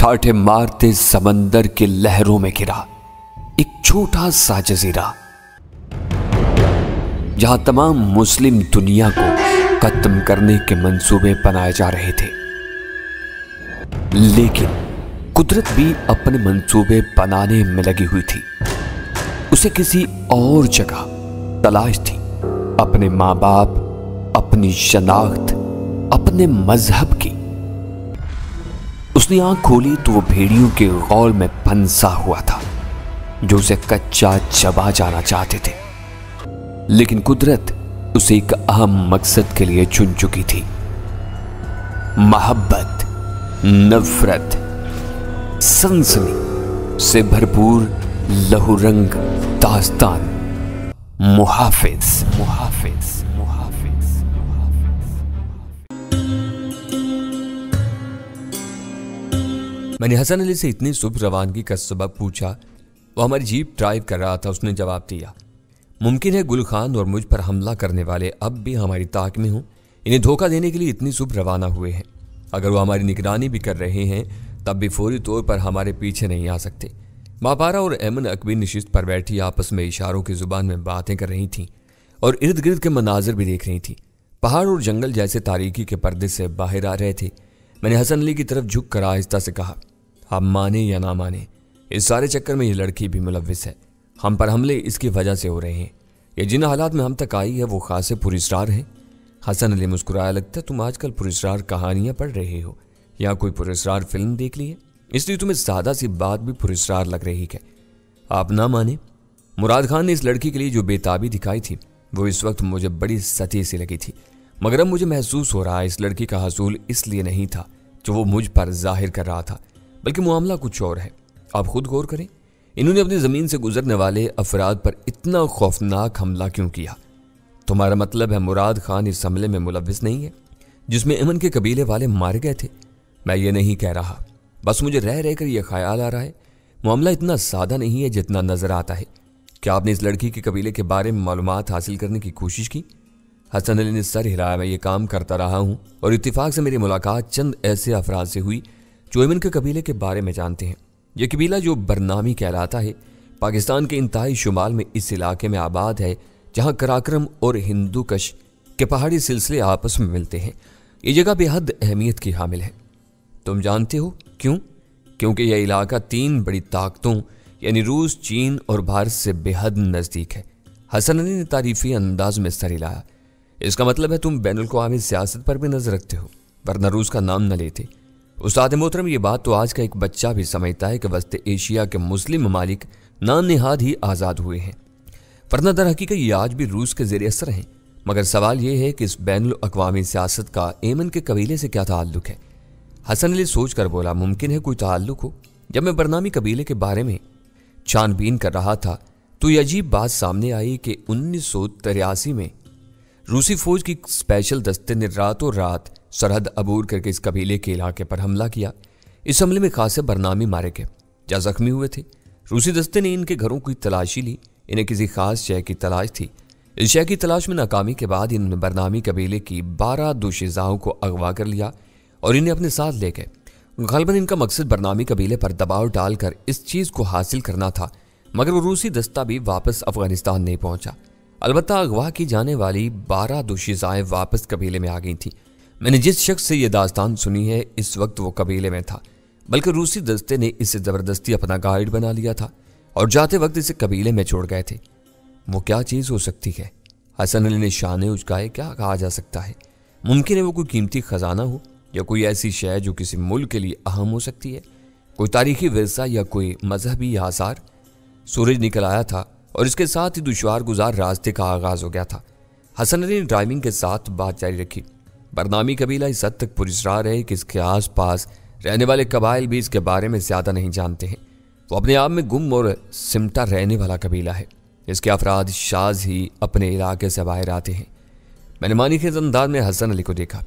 ठाठे मारते समंदर के लहरों में घिरा एक छोटा सा जजीरा, जहां तमाम मुस्लिम दुनिया को खत्म करने के मंसूबे बनाए जा रहे थे। लेकिन कुदरत भी अपने मंसूबे बनाने में लगी हुई थी। उसे किसी और जगह तलाश थी, अपने माँ बाप, अपनी शनाख्त, अपने मजहब की। उसने आंख खोली तो वो भेड़ियों के गौल में फंसा हुआ था जो उसे कच्चा चबा जाना चाहते थे। लेकिन कुदरत उसे एक अहम मकसद के लिए चुन चुकी थी। मोहब्बत, नफरत, सनसनी से भरपूर लहूरंग दास्तान। मुहाफिज, मुहाफिज, मुहाफिज, मुहाफिज। मैंने हसन अली से इतनी शुभ रवानगी का सबब पूछा। वो हमारी जीप ड्राइव कर रहा था। उसने जवाब दिया, मुमकिन है गुल खान और मुझ पर हमला करने वाले अब भी हमारी ताक में हों। इन्हें धोखा देने के लिए इतनी शुभ रवाना हुए हैं। अगर वो हमारी निगरानी भी कर रहे हैं तब भी फौरी तौर पर हमारे पीछे नहीं आ सकते। मापारा और एमन अकबी नशिस्त पर बैठी आपस में इशारों की जुबान में बातें कर रही थीं और इर्द गिर्द के मनाजिर भी देख रही थीं। पहाड़ और जंगल जैसे तारीकी के पर्दे से बाहर आ रहे थे। मैंने हसन अली की तरफ झुक कर आहिस्ता से कहा, आप माने या ना माने, इस सारे चक्कर में ये लड़की भी मुलव्विस है। हम पर हमले इसकी वजह से हो रहे हैं। ये जिन हालात में हम तक आई है वो खासे पुरस्रार हैं। हसन अली मुस्कुराया, लगता है तुम आजकल पुरस्रार कहानियां पढ़ रहे हो या कोई पुरस्रार फिल्म देख ली है, इसलिए तुम्हें सादा सी बात भी पुरस्रार लग रही है। आप ना माने, मुराद खान ने इस लड़की के लिए जो बेताबी दिखाई थी वो इस वक्त मुझे बड़ी सती सी लगी थी। मगर अब मुझे महसूस हो रहा है इस लड़की का हसूल इसलिए नहीं था जो वो मुझ पर जाहिर कर रहा था, बल्कि मामला कुछ और है। आप खुद गौर करें, इन्होंने अपनी जमीन से गुजरने वाले अफराद पर इतना खौफनाक हमला क्यों किया? तुम्हारा मतलब है मुराद खान इस हमले में मुलव्विस नहीं है जिसमें अमन के कबीले वाले मारे गए थे? मैं ये नहीं कह रहा, बस मुझे रह रहकर यह ख्याल आ रहा है मामला इतना सादा नहीं है जितना नजर आता है। क्या आपने इस लड़की के कबीले के बारे में मालूमात हासिल करने की कोशिश की? हसन अली ने सर हिलाया। मैं ये काम करता रहा हूँ और इत्तेफाक से मेरी मुलाकात चंद ऐसे अफराद से हुई जो अमन के कबीले के बारे में जानते हैं। यह कबीला जो बरनामी कहलाता है पाकिस्तान के इंतहाई शुमाल में इस इलाके में आबाद है जहाँ कराक्रम और हिंदूकश के पहाड़ी सिलसिले आपस में मिलते हैं। ये जगह बेहद अहमियत की हामिल है। तुम जानते हो क्यों? क्योंकि यह इलाका तीन बड़ी ताकतों यानी रूस, चीन और भारत से बेहद नज़दीक है। हसन अली ने तारीफी अंदाज में सर हिलाया। इसका मतलब है तुम बैनुल अक़वामी सियासत पर भी नजर रखते हो, वरना रूस का नाम न लेते। उस्ताद मोहतरम, ये बात तो आज का एक बच्चा भी समझता है कि वस्त एशिया के मुस्लिम ममालिक नाम निहाद ही आज़ाद हुए हैं, वरना दर हकीकत ये आज भी रूस के ज़ेर असर हैं। मगर सवाल यह है कि इस बैनुल अक़वामी सियासत का एमन के कबीले से क्या ताल्लुक है? हसन अली सोच कर बोला, मुमकिन है कोई ताल्लुक हो। जब मैं बरनामी कबीले के बारे में छानबीन कर रहा था तो ये अजीब बात सामने आई कि 1983 में रूसी फौज की स्पेशल दस्ते ने रातों रात सरहद अबूर करके इस कबीले के इलाके पर हमला किया। इस हमले में खासे बरनामी मारे गए या जख्मी हुए थे। रूसी दस्ते ने इनके घरों की तलाशी ली। इन्हें किसी खास शय की तलाश थी। इस शय की तलाश में नाकामी के बाद इन्होंने बरनामी कबीले की 12 दोशीज़ाओं को अगवा कर लिया और इन्हें अपने साथ ले गए। गालिबन इनका मकसद बरनामी कबीले पर दबाव डालकर इस चीज़ को हासिल करना था, मगर वो रूसी दस्ता भी वापस अफगानिस्तान नहीं पहुंचा। अलबत्ता अगवा की जाने वाली 12 दोशीज़ाएं वापस कबीले में आ गई थी। मैंने जिस शख्स से यह दास्तान सुनी है इस वक्त वो कबीले में था, बल्कि रूसी दस्ते ने इसे ज़बरदस्ती अपना गाइड बना लिया था और जाते वक्त इसे कबीले में छोड़ गए थे। वो क्या चीज़ हो सकती है? हसन अली ने शाने उचकाए। क्या कहा जा सकता है? मुमकिन है वो कोई कीमती खजाना हो या कोई ऐसी शय जो किसी मुल्क के लिए अहम हो सकती है, कोई तारीखी विरसा या कोई मजहबी आसार। सूरज निकल आया था और इसके साथ ही दुश्वार गुजार रास्ते का आगाज हो गया था। हसन अली ने ड्राइविंग के साथ बात जारी रखी। बरनामी कबीला इस हद तक पुरस्कार है कि इसके आस पास रहने वाले कबाइल भी इसके बारे में ज़्यादा नहीं जानते हैं। वो अपने आप में गुम और सिमटा रहने वाला कबीला है। इसके अफराद शाज ही अपने इलाके से बाहर आते हैं। मैंने मानी खेज अंदाज में हसन अली को देखा।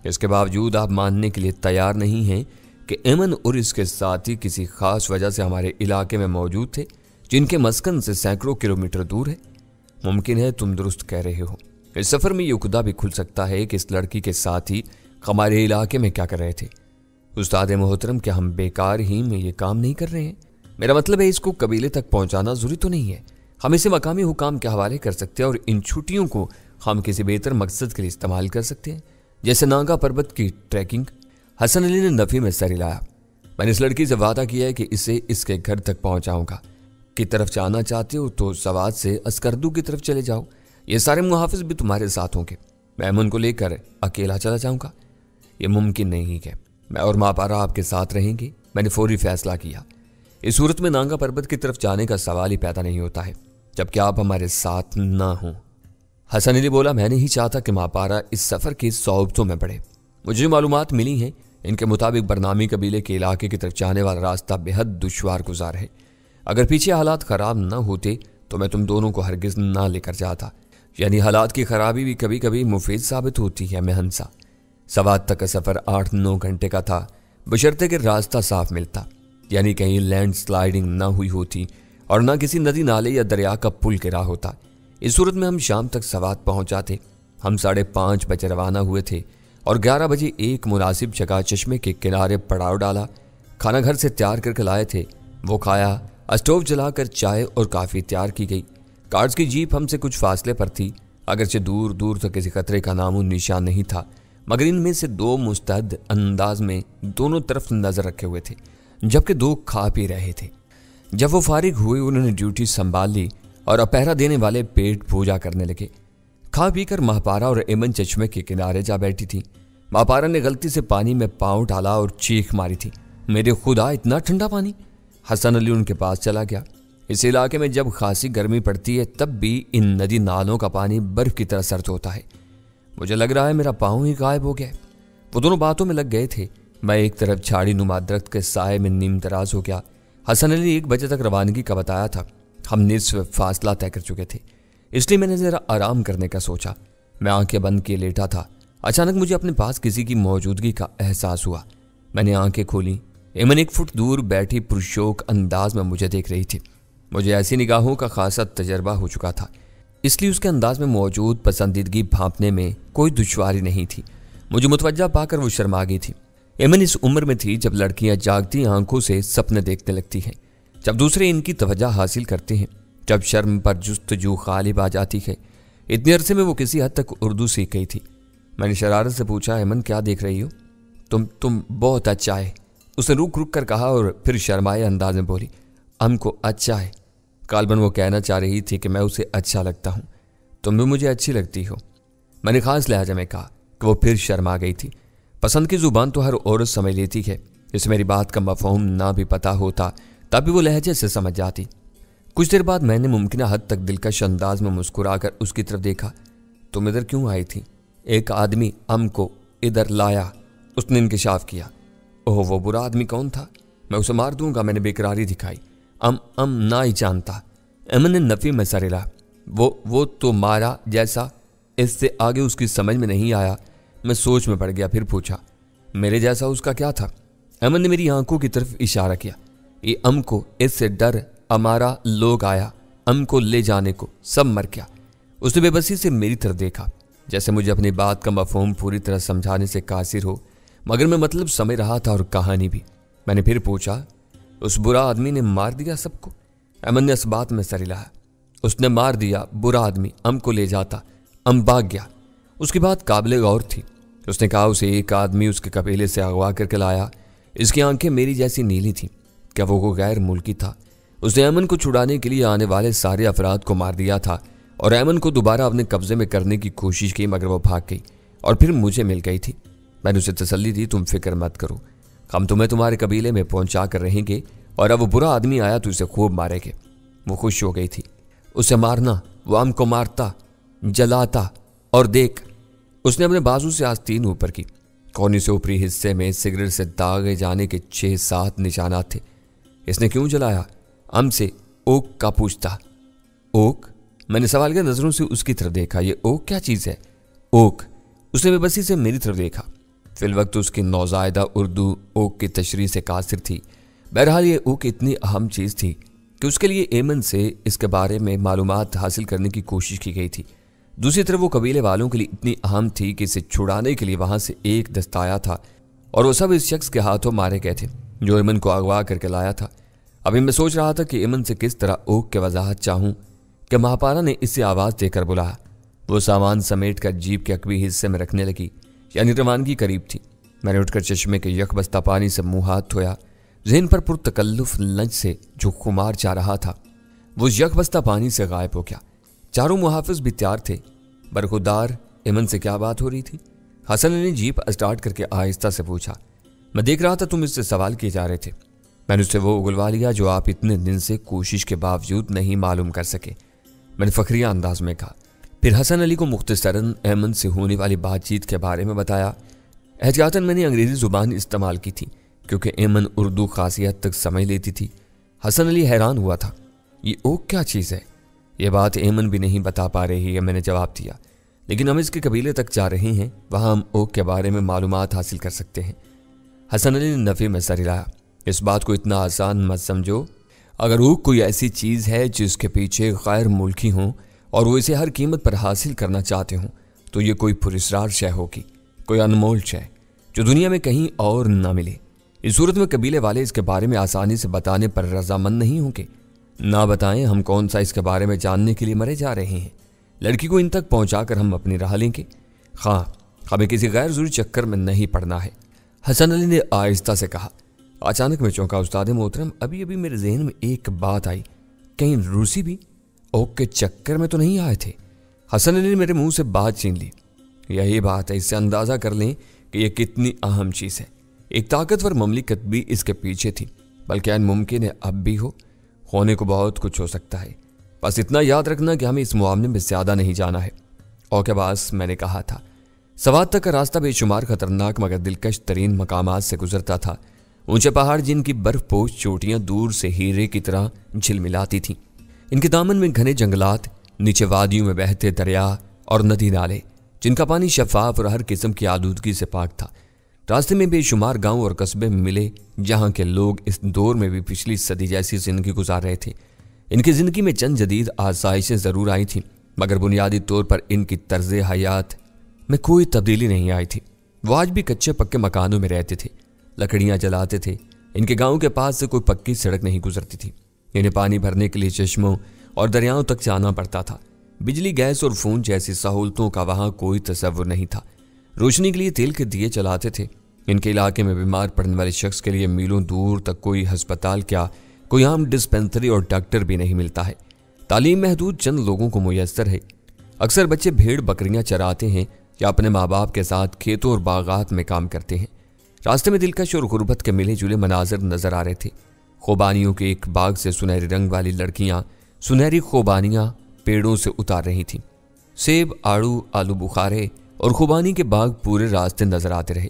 इसके बावजूद आप मानने के लिए तैयार नहीं हैं कि एमन और इसके साथी किसी खास वजह से हमारे इलाके में मौजूद थे, जिनके मस्कन से सैकड़ों किलोमीटर दूर है। मुमकिन है तुम दुरुस्त कह रहे हो। इस सफ़र में ये उकदा भी खुल सकता है कि इस लड़की के साथी हमारे इलाके में क्या कर रहे थे। उस्ताद मोहतरम, क्या हम बेकार ही में ये काम नहीं कर रहे हैं? मेरा मतलब है इसको कबीले तक पहुंचाना जरूरी तो नहीं है। हम इसे मकामी हुकाम के हवाले कर सकते हैं और इन छुट्टियों को हम किसी बेहतर मकसद के लिए इस्तेमाल कर सकते हैं, जैसे नागा पर्वत की ट्रैकिंग। हसन अली ने नफी में सर हिलाया। मैंने इस लड़की से वादा किया है कि इसे इसके घर तक पहुंचाऊंगा। की तरफ जाना चाहते हो तो सवाद से अस्करदू की तरफ चले जाओ, ये सारे मुहाफिज भी तुम्हारे साथ होंगे। मैं उनको लेकर अकेला चला जाऊंगा? ये मुमकिन नहीं है, मैं और मापारा आपके साथ रहेंगे। मैंने फौरी फैसला किया। इस सूरत में नांगा पर्वत की तरफ जाने का सवाल ही पैदा नहीं होता है जबकि आप हमारे साथ ना हों। हसन अली बोला, मैं नहीं चाहता कि मापारा इस सफ़र की सौबतों में पड़े। मुझे जो मालूमात मिली हैं इनके मुताबिक बरनामी कबीले के इलाके की तरफ जाने वाला रास्ता बेहद दुश्वार गुजार है। अगर पीछे हालात ख़राब न होते तो मैं तुम दोनों को हरगिज़ ना लेकर जाता। यानी हालात की खराबी भी कभी कभी मुफीद साबित होती है। मैं हंसा। सवाद तक का सफ़र 8-9 घंटे का था, बशर्ते कि रास्ता साफ मिलता, यानी कहीं लैंड स्लाइडिंग ना हुई होती और ना किसी नदी नाले या दरिया का पुल गिरा होता। इस सूरत में हम शाम तक सवाद पहुंच जाते। हम 5:30 बजे रवाना हुए थे और 11 बजे एक मुनासिब जगह चश्मे के किनारे पड़ाव डाला। खाना घर से तैयार करके लाए थे, वो खाया। स्टोव जलाकर चाय और काफ़ी तैयार की गई। कार्ड्स की जीप हमसे कुछ फासले पर थी, अगरचे दूर दूर तक किसी खतरे का नामो निशान नहीं था, मगर इनमें से 2 मुस्तैद अंदाज में दोनों तरफ नजर रखे हुए थे, जबकि 2 खा पी रहे थे। जब वो फारिग हुए उन्होंने ड्यूटी संभाल ली और पहरा देने वाले पेट पूजा करने लगे। खा पी कर महापारा और एमन चश्मे के किनारे जा बैठी थी। महापारा ने गलती से पानी में पाँव डाला और चीख मारी थी, मेरे खुदा इतना ठंडा पानी। हसन अली उनके पास चला गया। इस इलाके में जब खासी गर्मी पड़ती है तब भी इन नदी नालों का पानी बर्फ की तरह सर्द होता है। मुझे लग रहा है मेरा पाँव ही गायब हो गया। वो दोनों बातों में लग गए थे। मैं एक तरफ झाड़ी नुमा दरख्त के साए में नीम दराज हो गया। हसन अली 1 बजे तक रवानगी का बताया था। हम निस्फ फासला तय कर चुके थे, इसलिए मैंने जरा आराम करने का सोचा। मैं आंखें बंद किए लेटा था। अचानक मुझे अपने पास किसी की मौजूदगी का एहसास हुआ। मैंने आंखें खोली। एमन 1 फुट दूर बैठी पुरशोक अंदाज में मुझे देख रही थी। मुझे ऐसी निगाहों का खासा तजर्बा हो चुका था, इसलिए उसके अंदाज में मौजूद पसंदीदगी भांपने में कोई दुश्वारी नहीं थी। मुझे मुतवज्जा पाकर वो शर्मा गई थी। एमन इस उम्र में थी जब लड़कियां जागती आंखों से सपने देखने लगती हैं, जब दूसरे इनकी तवज्जो हासिल करते हैं, जब शर्म पर जुस्तजू गालिब आ जाती है। इतने अरसे में वो किसी हद तक उर्दू सीख गई थी। मैंने शरारत से पूछा, एमन क्या देख रही हो? तुम बहुत अच्छा है, उसने रुक रुक कर कहा और फिर शर्माए अंदाज में बोली, हमको अच्छा है। कालबन वो कहना चाह रही थी कि मैं उसे अच्छा लगता हूँ, तुम भी मुझे अच्छी लगती हो। मैंने खास लहजा में कहा कि वो फिर शर्मा गई थी। पसंद की जुबान तो हर औरत समझ लेती है। इसे मेरी बात का मफहूम ना भी पता होता तब भी वो लहजे से समझ जाती। कुछ देर बाद मैंने मुमकिन हद तक दिलकश अंदाज में मुस्कुराकर उसकी तरफ देखा। तुम इधर क्यों आई थी? एक आदमी हमको इधर लाया, उसने इंकिशाफ किया। ओह, वो बुरा आदमी कौन था? मैं उसे मार दूंगा, मैंने बेकरारी दिखाई। ना ही जानता। एमन ने नफी में सर हिला। वो तो मारा जैसा, इससे आगे उसकी समझ में नहीं आया। मैं सोच में पड़ गया, फिर पूछा, मेरे जैसा उसका क्या था? एमन ने मेरी आंखों की तरफ इशारा किया। ये हमको इससे डर हमारा लोग आया, हमको ले जाने को, सब मर गया। उसने बेबसी से मेरी तरफ देखा, जैसे मुझे अपनी बात का मफहूम पूरी तरह समझाने से कासिर हो, मगर मैं मतलब समझ रहा था और कहानी भी। मैंने फिर पूछा, उस बुरा आदमी ने मार दिया सबको? एमन ने इस बात में सर हिलाया। उसने मार दिया, बुरा आदमी हमको ले जाता, हम भाग गया। उसकी बात काबिल गौर थी। उसने कहा उसे एक आदमी उसके कबीले से अगवा करके लाया। इसकी आंखें मेरी जैसी नीली थीं। क्या वो गैर मुल्की था? उसने एमन को छुड़ाने के लिए आने वाले सारे अफराद को मार दिया था और एमन को दोबारा अपने कब्जे में करने की कोशिश की, मगर वो भाग गई और फिर मुझे मिल गई थी। मैंने उसे तसल्ली दी, तुम फिक्र मत करो, हम तुम्हें तुम्हारे कबीले में पहुंचा कर रहेंगे और अब वो बुरा आदमी आया तो उसे खूब मारेंगे। वो खुश हो गई थी। उसे मारना, वो हमको मारता, जलाता, और देख, उसने अपने बाजू से आस्तीन ऊपर की। कोने से ऊपरी हिस्से में सिगरेट से दागे जाने के 6-7 निशानात थे। इसने क्यों जलाया? हमसे ओक का पूछता। ओक? मैंने सवाल के नजरों से उसकी तरफ देखा। ये ओक क्या चीज़ है? ओक। उसने बेबसी से मेरी तरफ देखा। फिल वक्त उसकी नौजायदा उर्दू ओक की तशरीह से कासिर थी। बहरहाल ये ओक इतनी अहम चीज़ थी कि उसके लिए एमन से इसके बारे में मालूमात हासिल करने की कोशिश की गई थी। दूसरी तरफ वो कबीले वालों के लिए इतनी अहम थी कि इसे छुड़ाने के लिए वहाँ से एक दस्ता आया था और वो सब इस शख्स के हाथों मारे गए थे जो इमन को अगवा करके लाया था। अभी मैं सोच रहा था कि इमन से किस तरह ओक के वजाहत चाहूं कि महापारा ने इसे आवाज़ देकर बुलाया। वो सामान समेट कर जीप के अकबी हिस्से में रखने लगी, यानी रवानगी करीब थी। मैंने उठकर चश्मे के यकबस्ता पानी से मुंह हाथ धोया। जहन पर पुरतकल्लुफ लंच से जो खुमार जा रहा था वो यकबस्ता पानी से गायब हो गया। चारों मुहाफिज भी तैयार थे। बरखुदार इमन से क्या बात हो रही थी? हसन ने जीप स्टार्ट करके आहिस्ता से पूछा। मैं देख रहा था तुम इससे सवाल किए जा रहे थे। मैंने उससे वो उगलवा लिया जो आप इतने दिन से कोशिश के बावजूद नहीं मालूम कर सके, मैंने फखरिया अंदाज में कहा। फिर हसन अली को मुख्तसरन अमन से होने वाली बातचीत के बारे में बताया। एहतियातन मैंने अंग्रेज़ी ज़ुबान इस्तेमाल की थी क्योंकि एमन उर्दू खासियत तक समझ लेती थी। हसन अली हैरान हुआ था। ये ओक क्या चीज़ है? ये बात एमन भी नहीं बता पा रही है, मैंने जवाब दिया। लेकिन हम इसके कबीले तक जा रहे हैं, वहाँ हम ओक के बारे में मालूमात हासिल कर सकते हैं। हसन अली ने नफ़े में सर हिलाया। इस बात को इतना आसान मत समझो। अगर ओक कोई ऐसी चीज़ है जिसके पीछे गैर मुल्की हों और वो इसे हर कीमत पर हासिल करना चाहते हों तो ये कोई पुरस्कार शय होगी, कोई अनमोल शय जो दुनिया में कहीं और ना मिले। इस सूरत में कबीले वाले इसके बारे में आसानी से बताने पर रजामंद नहीं होंगे। ना बताएं, हम कौन सा इसके बारे में जानने के लिए मरे जा रहे हैं। लड़की को इन तक पहुंचाकर हम अपनी राह लेंगे। हाँ, हमें किसी गैर जरूरी चक्कर में नहीं पड़ना है, हसन अली ने आहिस्ता से कहा। अचानक मैं चौंका। उस्ताद मोहतरम, अभी अभी मेरे जहन में एक बात आई, कहीं रूसी भी ओक के चक्कर में तो नहीं आए थे? हसन अली ने मेरे मुंह से बात छीन ली। यही बात है, इससे अंदाज़ा कर लें कि यह कितनी अहम चीज़ है। एक ताकतवर ममलिकत भी इसके पीछे थी, बल्कि मुमकिन है अब भी हो। होने को बहुत कुछ हो सकता है, बस इतना याद रखना कि हमें इस मामले में ज़्यादा नहीं जाना है। और के पास मैंने कहा था, सवात तक का रास्ता बेशुमार खतरनाक मगर दिलकश तरीन मकामात से गुजरता था। ऊंचे पहाड़ जिनकी बर्फपोश चोटियां दूर से हीरे की तरह झिलमिलाती थीं। इनके दामन में घने जंगलात, नीचे वादियों में बहते दरिया और नदी नाले जिनका पानी शफाफ और हर किस्म की आलूदगी से पाक था। रास्ते में बेशुमार गांव और कस्बे मिले जहां के लोग इस दौर में भी पिछली सदी जैसी जिंदगी गुजार रहे थे। इनकी ज़िंदगी में चंद जदीद आसाइशें ज़रूर आई थीं, मगर बुनियादी तौर पर इनकी तर्ज हयात में कोई तब्दीली नहीं आई थी। वो आज भी कच्चे पक्के मकानों में रहते थे, लकड़ियाँ जलाते थे। इनके गांव के पास से कोई पक्की सड़क नहीं गुजरती थी। इन्हें पानी भरने के लिए चश्मों और दरियाओं तक जाना पड़ता था। बिजली, गैस और फ़ोन जैसी सहूलतों का वहाँ कोई तसव्वुर नहीं था। रोशनी के लिए तेल के दिए चलाते थे। इनके इलाके में बीमार पड़ने वाले शख्स के लिए मीलों दूर तक कोई हस्पताल क्या, कोई आम डिस्पेंसरी और डॉक्टर भी नहीं मिलता है। तालीम महदूद चंद लोगों को मुयस्सर है। अक्सर बच्चे भेड़ बकरियां चराते हैं या अपने माँ बाप के साथ खेतों और बागात में काम करते हैं। रास्ते में दिलकश और गुर्बत के मिले जुले मनाजर नजर आ रहे थे। खोबानियों के एक बाग से सुनहरे रंग वाली लड़कियां सुनहरी खोबानियां पेड़ों से उतार रही थीं। सेब, आड़ू, आलू बुखारे और खुबानी के बाग पूरे रास्ते नजर आते रहे।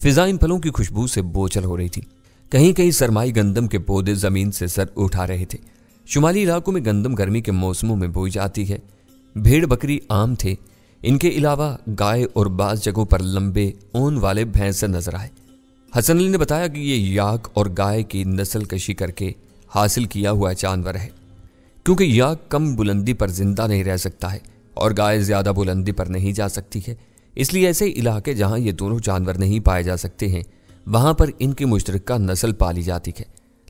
फिजा इन फलों की खुशबू से बोझल हो रही थी। कहीं कहीं सरमाई गंदम के पौधे जमीन से सर उठा रहे थे। शुमाली इलाकों में गंदम गर्मी के मौसमों में बोई जाती है। भेड़ बकरी आम थे। इनके अलावा गाय और बाज़ जगहों पर लंबे ऊन वाले भैंसे नजर आए। हसन अली ने बताया कि ये याक और गाय की नस्ल कशी करके हासिल किया हुआ जानवर है, क्योंकि याक कम बुलंदी पर जिंदा नहीं रह सकता है और गाय ज़्यादा बुलंदी पर नहीं जा सकती है। इसलिए ऐसे इलाके जहाँ ये दोनों जानवर नहीं पाए जा सकते हैं वहाँ पर इनकी मुश्तरका नस्ल पाली जाती है।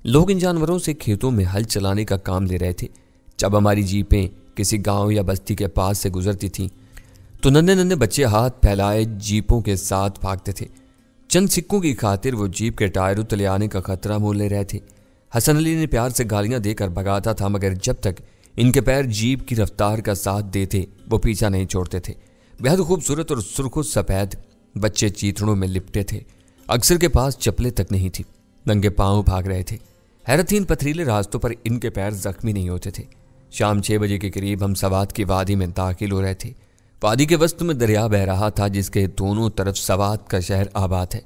लोग इन जानवरों से खेतों में हल चलाने का काम ले रहे थे। जब हमारी जीपें किसी गांव या बस्ती के पास से गुजरती थीं तो नन्हे नन्हे बच्चे हाथ फैलाए जीपों के साथ भागते थे। चंद सिक्कों की खातिर वो जीप के टायरों तले आने का खतरा मोल ले रहे थे। हसन अली ने प्यार से गालियां देकर भगाता था, मगर जब तक इनके पैर जीप की रफ्तार का साथ देते वो पीछा नहीं छोड़ते थे। बेहद खूबसूरत और सुर्ख सफ़ेद बच्चे चीथड़ों में लिपटे थे। अक्सर के पास चप्पलें तक नहीं थी, नंगे पांव भाग रहे थे। हैरतहीन पथरीले रास्तों पर इनके पैर जख्मी नहीं होते थे। शाम 6 बजे के करीब हम सवात की वादी में दाखिल हो रहे थे। वादी के वस्त में दरिया बह रहा था जिसके दोनों तरफ सवात का शहर आबाद है।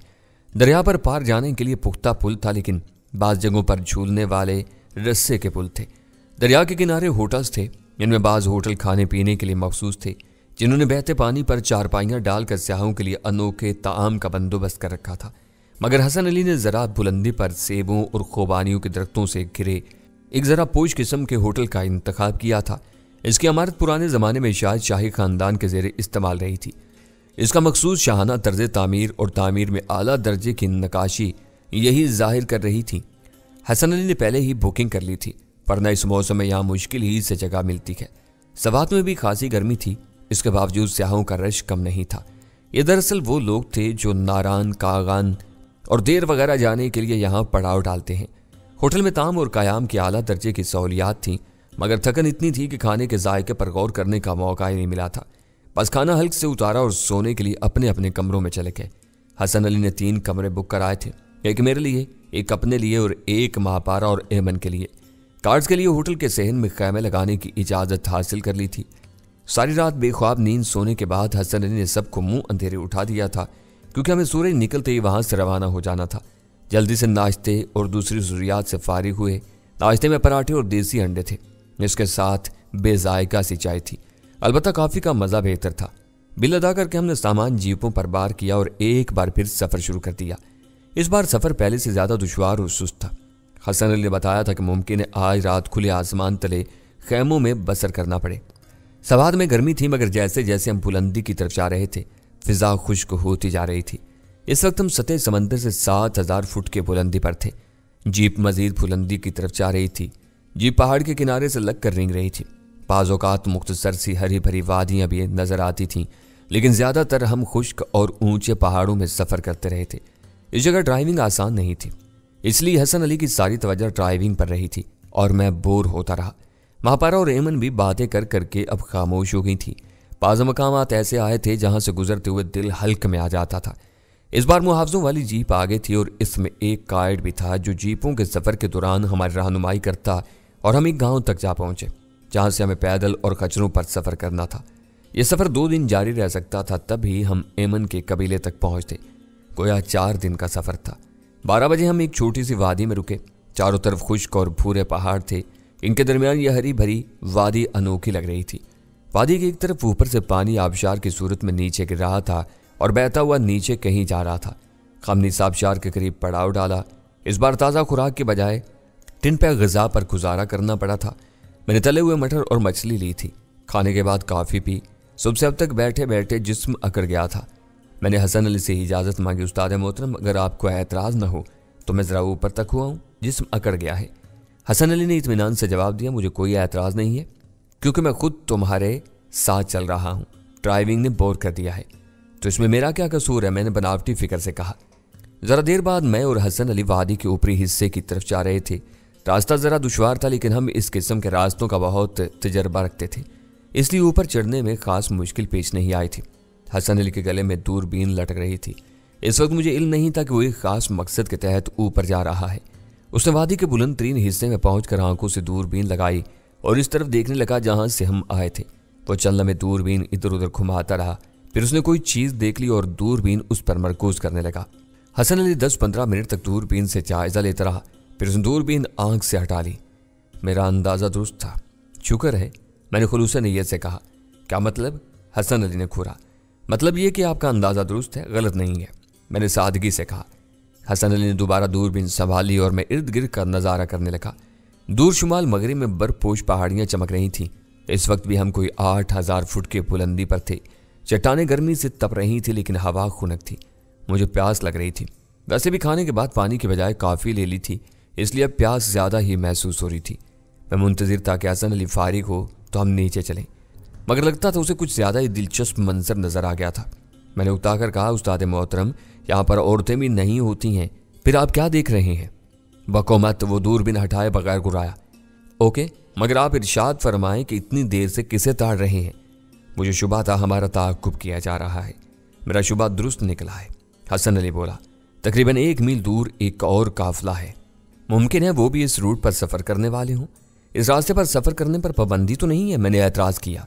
दरिया पर पार जाने के लिए पुख्ता पुल था, लेकिन बाज़ जगहों पर झूलने वाले रस्से के पुल थे। दरिया के किनारे होटल्स थे, इनमें बाज़ होटल खाने पीने के लिए मखसूस थे, जिन्होंने बहते पानी पर चारपाइयाँ डालकर स्याहों के लिए अनोखे ताआम का बंदोबस्त कर रखा था। मगर हसन अली ने ज़रा बुलंदी पर सेबों और खोबानियों के दरख्तों से घिरे एक ज़रा पोश किस्म के होटल का इंतखाब किया था। इसकी इमारत पुराने ज़माने में शायद शाही ख़ानदान के ज़ेरे इस्तेमाल रही थी। इसका मखसूस शाहाना तर्ज तामीर और तामीर में आला दर्जे की नकाशी यही जाहिर कर रही थी। हसन अली ने पहले ही बुकिंग कर ली थी, वरना इस मौसम में यहाँ मुश्किल ही से जगह मिलती है। सवात में भी खासी गर्मी थी, इसके बावजूद स्याहों का रश कम नहीं था। ये दरअसल वो लोग थे जो नारान, कागान और देर वगैरह जाने के लिए यहाँ पड़ाव डालते हैं। होटल में ताम और कायाम की आला दर्जे की सहूलियात थी, मगर थकन इतनी थी कि खाने के जायके पर गौर करने का मौका ही नहीं मिला था। बस खाना हल्क से उतारा और सोने के लिए अपने अपने कमरों में चले गए। हसन अली ने 3 कमरे बुक कराए थे, एक मेरे लिए, एक अपने लिए और एक महापारा और एमन के लिए। कार्ड्स के लिए होटल के सहन में खैमे लगाने की इजाज़त हासिल कर ली थी। सारी रात बेख्वाब नींद सोने के बाद हसन अली ने सबको मुंह अंधेरे उठा दिया था, क्योंकि हमें सूरज निकलते ही वहां से रवाना हो जाना था। जल्दी से नाश्ते और दूसरी ज़रूरियात से फारिग हुए। नाश्ते में पराठे और देसी अंडे थे, इसके साथ बेजायका सी चाय थी। अलबत्ता काफ़ी का मज़ा बेहतर था। बिल अदा करके हमने सामान जीपों पर बार किया और एक बार फिर सफ़र शुरू कर दिया। इस बार सफ़र पहले से ज़्यादा दुश्वार और सुस्त था। हसन अली ने बताया था कि मुमकिन है आज रात खुले आसमान तले खैमों में बसर करना पड़े। सवाद में गर्मी थी, मगर जैसे जैसे हम बुलंदी की तरफ जा रहे थे फिजा खुश्क होती जा रही थी। इस वक्त हम सतह समंदर से 7000 फुट के बुलंदी पर थे। जीप मजीद बुलंदी की तरफ जा रही थी। जीप पहाड़ के किनारे से लग कर रेंग रही थी। बाज़-औक़ात मुख्तसर सी हरी भरी वादियाँ भी नजर आती थीं, लेकिन ज़्यादातर हम खुश्क और ऊंचे पहाड़ों में सफ़र करते रहे थे। इस जगह ड्राइविंग आसान नहीं थी, इसलिए हसन अली की सारी तवज्जो ड्राइविंग पर रही थी और मैं बोर होता रहा। महापारा और एमन भी बातें कर करके अब खामोश हो गई थी। बाज़ मकामात ऐसे आए थे जहां से गुजरते हुए दिल हल्क में आ जाता था। इस बार मुहावजों वाली जीप आगे थी और इसमें एक गाइड भी था जो जीपों के सफ़र के दौरान हमारी रहनुमाई करता, और हम एक गाँव तक जा पहुँचे जहाँ से हमें पैदल और खच्चरों पर सफ़र करना था। यह सफ़र 2 दिन जारी रह सकता था, तब ही हम एमन के कबीले तक पहुँचते। गोया 4 दिन का सफ़र था। 12 बजे हम एक छोटी सी वादी में रुके। चारों तरफ खुश्क और भूरे पहाड़ थे, इनके दरमियान यह हरी भरी वादी अनोखी लग रही थी। वादी की एक तरफ ऊपर से पानी आबशार की सूरत में नीचे गिर रहा था और बहता हुआ नीचे कहीं जा रहा था। हमने इस आबशार के करीब पड़ाव डाला। इस बार ताज़ा खुराक के बजाय टिन पे ग़िज़ा पर गुजारा करना पड़ा था। मैंने तले हुए मटर और मछली ली थी। खाने के बाद काफ़ी पी। सुबह से अब तक बैठे बैठे जिस्म अकड़ गया था। मैंने हसन अली से इजाज़त मांगी, उस्ताद मोहतरम अगर आपको एतराज़ न हो तो मैं ज़रा ऊपर तक हुआ हूँ, जिस्म अकड़ गया है। हसन अली ने इत्मीनान से जवाब दिया, मुझे कोई एतराज़ नहीं है, क्योंकि मैं खुद तुम्हारे साथ चल रहा हूँ। ड्राइविंग ने बोर कर दिया है, तो इसमें मेरा क्या कसूर है, मैंने बनावटी फिक्र से कहा। ज़रा देर बाद मैं और हसन अली वादी के ऊपरी हिस्से की तरफ जा रहे थे। रास्ता ज़रा दुश्वार था, लेकिन हम इस किस्म के रास्तों का बहुत तजर्बा रखते थे, इसलिए ऊपर चढ़ने में ख़ास मुश्किल पेश नहीं आई थी। हसन अली के गले में दूरबीन लटक रही थी। इस वक्त मुझे इल्म नहीं था कि वो एक ख़ास मकसद के तहत ऊपर जा रहा है। उसने वादी के बुलंद तरीन हिस्से में पहुंचकर आंखों से दूरबीन लगाई और इस तरफ देखने लगा जहां से हम आए थे। वो चंद लम्हे दूरबीन इधर उधर घुमाता रहा, फिर उसने कोई चीज़ देख ली और दूरबीन उस पर मरकूज करने लगा। हसन अली 10-15 मिनट तक दूरबीन से जायज़ा लेता रहा, फिर उसने दूरबीन आंख से हटा ली। मेरा अंदाज़ा दुरुस्त था। शुक्र है, मैंने खुलूस नीयत से कहा। क्या मतलब? हसन अली ने घूरा। मतलब ये कि आपका अंदाज़ा दुरुस्त है, गलत नहीं है, मैंने सादगी से कहा। हसन अली ने दोबारा दूरबीन संभाली और मैं इर्द गिर्द का नज़ारा करने लगा। दूर शुमाल मगरिब में बर्फपोश पहाड़ियाँ चमक रही थीं। इस वक्त भी हम कोई 8000 फुट की बुलंदी पर थे। चट्टानें गर्मी से तप रही थी, लेकिन हवा खुनक थी। मुझे प्यास लग रही थी। वैसे भी खाने के बाद पानी के बजाय काफ़ी ले ली थी, इसलिए अब प्यास ज़्यादा ही महसूस हो रही थी। मैं मुंतज़िर था कि हसन अली फारिग हो तो हम नीचे चलें, मगर लगता था उसे कुछ ज़्यादा ही दिलचस्प मंजर नज़र आ गया था। मैंने उकताकर कहा, उस्ताद मोहतरम यहाँ पर औरतें भी नहीं होती हैं, फिर आप क्या देख रहे हैं? बकोमत वो दूरबीन हटाए बगैर गुराया। ओके, मगर आप इरशाद फरमाएं कि इतनी देर से किसे ताड़ रहे हैं? मुझे शुबा था हमारा ताक़ुब किया जा रहा है। मेरा शुबा दुरुस्त निकला है। हसन अली बोला, तकरीबन 1 मील दूर एक और काफिला है। मुमकिन है वो भी इस रूट पर सफ़र करने वाले हों। इस रास्ते पर सफ़र करने पर पाबंदी तो नहीं है? मैंने एतराज़ किया।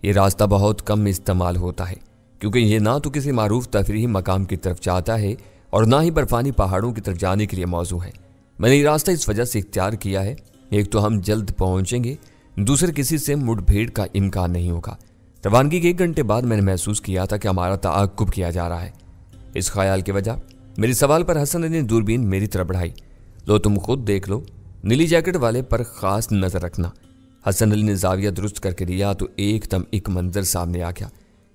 ये रास्ता बहुत कम इस्तेमाल होता है, क्योंकि ये ना तो किसी मारूफ तफरीही मकाम की तरफ जाता है और ना ही बर्फानी पहाड़ों की तरफ जाने के लिए मौजू है। मैंने ये रास्ता इस वजह से इख्तियार किया है, एक तो हम जल्द पहुँचेंगे, दूसरे किसी से मुठभेड़ का इम्कान नहीं होगा। रवानगी के 1 घंटे बाद मैंने महसूस किया था कि हमारा ताक़ुब किया जा रहा है। इस ख्याल की वजह मेरे सवाल पर हसन अली ने दूरबीन मेरी तरफ बढ़ाई। लो तुम खुद देख लो, नीली जैकेट वाले पर ख़ास नज़र रखना। हसन अली ने जाविया दुरुस्त करके दिया तो एकदम एक मंजर सामने आ गया।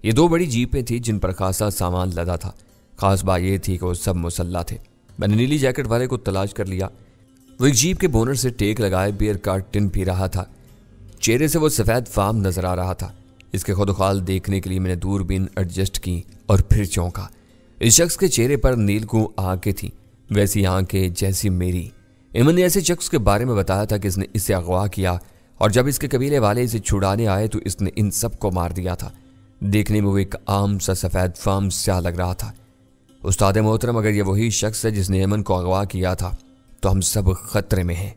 ये 2 बड़ी जीपें थी जिन पर खासा सामान लदा था। खास बात यह थी कि वो सब मुसल्ला थे। मैंने नीली जैकेट वाले को तलाश कर लिया। वो एक जीप के बोनट से टेक लगाए बियर का टिन पी रहा था। चेहरे से वो सफ़ेद फार्म नजर आ रहा था। इसके खुदखाल देखने के लिए मैंने दूरबीन एडजस्ट की और फिर चौंका। इस शख्स के चेहरे पर नीलकू आंखें थी, वैसी आंखें जैसी मेरी। इमन ने ऐसे शख्स के बारे में बताया था कि इसने इसे अगवा किया और जब इसके कबीले वाले इसे छुड़ाने आए तो इसने इन सबको मार दिया था। देखने में वो एक आम सा सफ़ेद फार्म सा लग रहा था। उस्ताद मोहतरम, अगर ये वही शख्स है जिसने इमन को अगवा किया था तो हम सब खतरे में हैं।